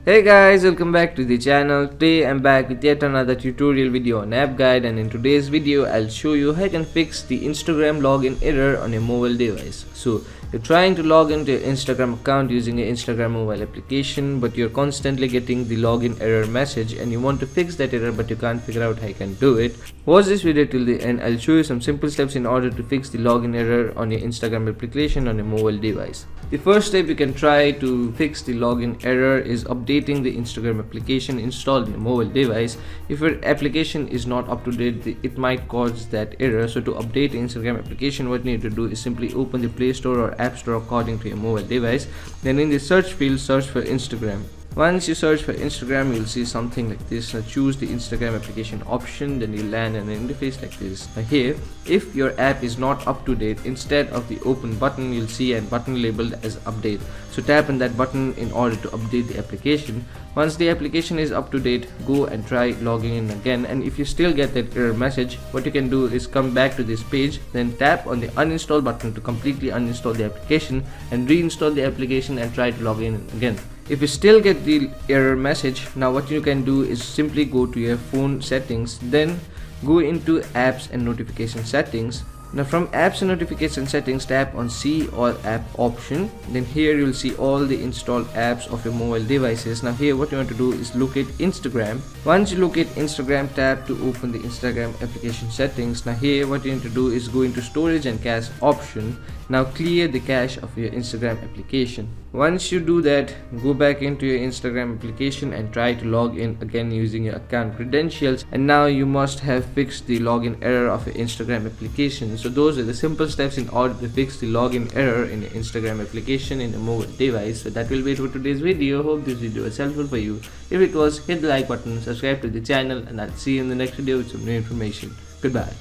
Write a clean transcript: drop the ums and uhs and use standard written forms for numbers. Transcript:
Hey guys, welcome back to the channel. Today I'm back with yet another tutorial video on app guide, and in today's video I'll show you how you can fix the Instagram login error on your mobile device. So you're trying to log into your Instagram account using your Instagram mobile application, but you're constantly getting the login error message and you want to fix that error but you can't figure out how you can do it. Watch this video till the end. I'll show you some simple steps in order to fix the login error on your Instagram application on your mobile device. The first step you can try to fix the login error is updating the Instagram application installed on your mobile device. If your application is not up to date, it might cause that error. So to update the Instagram application, what you need to do is simply open the Play Store or App Store according to your mobile device. Then in the search field, search for Instagram. Once you search for Instagram, you'll see something like this. Now choose the Instagram application option, then you'll land in an interface like this. Now here, if your app is not up to date, instead of the open button, you'll see a button labeled as update. So tap on that button in order to update the application. Once the application is up to date, go and try logging in again, and if you still get that error message, what you can do is come back to this page, then tap on the uninstall button to completely uninstall the application and reinstall the application and try to log in again. If you still get the error message, now what you can do is simply go to your phone settings, then go into apps and notification settings. Now from apps and notification settings, tap on see all app option. Then here you'll see all the installed apps of your mobile devices. Now here what you want to do is locate Instagram. Once you locate Instagram, tap to open the Instagram application settings. Now here what you need to do is go into storage and cache option. Now clear the cache of your Instagram application. Once you do that, go back into your Instagram application and try to log in again using your account credentials, and now you must have fixed the login error of your Instagram application. So those are the simple steps in order to fix the login error in your Instagram application in your mobile device. So that will be it for today's video. Hope this video was helpful for you. If it was, hit the like button, subscribe to the channel, and I'll see you in the next video with some new information. Goodbye.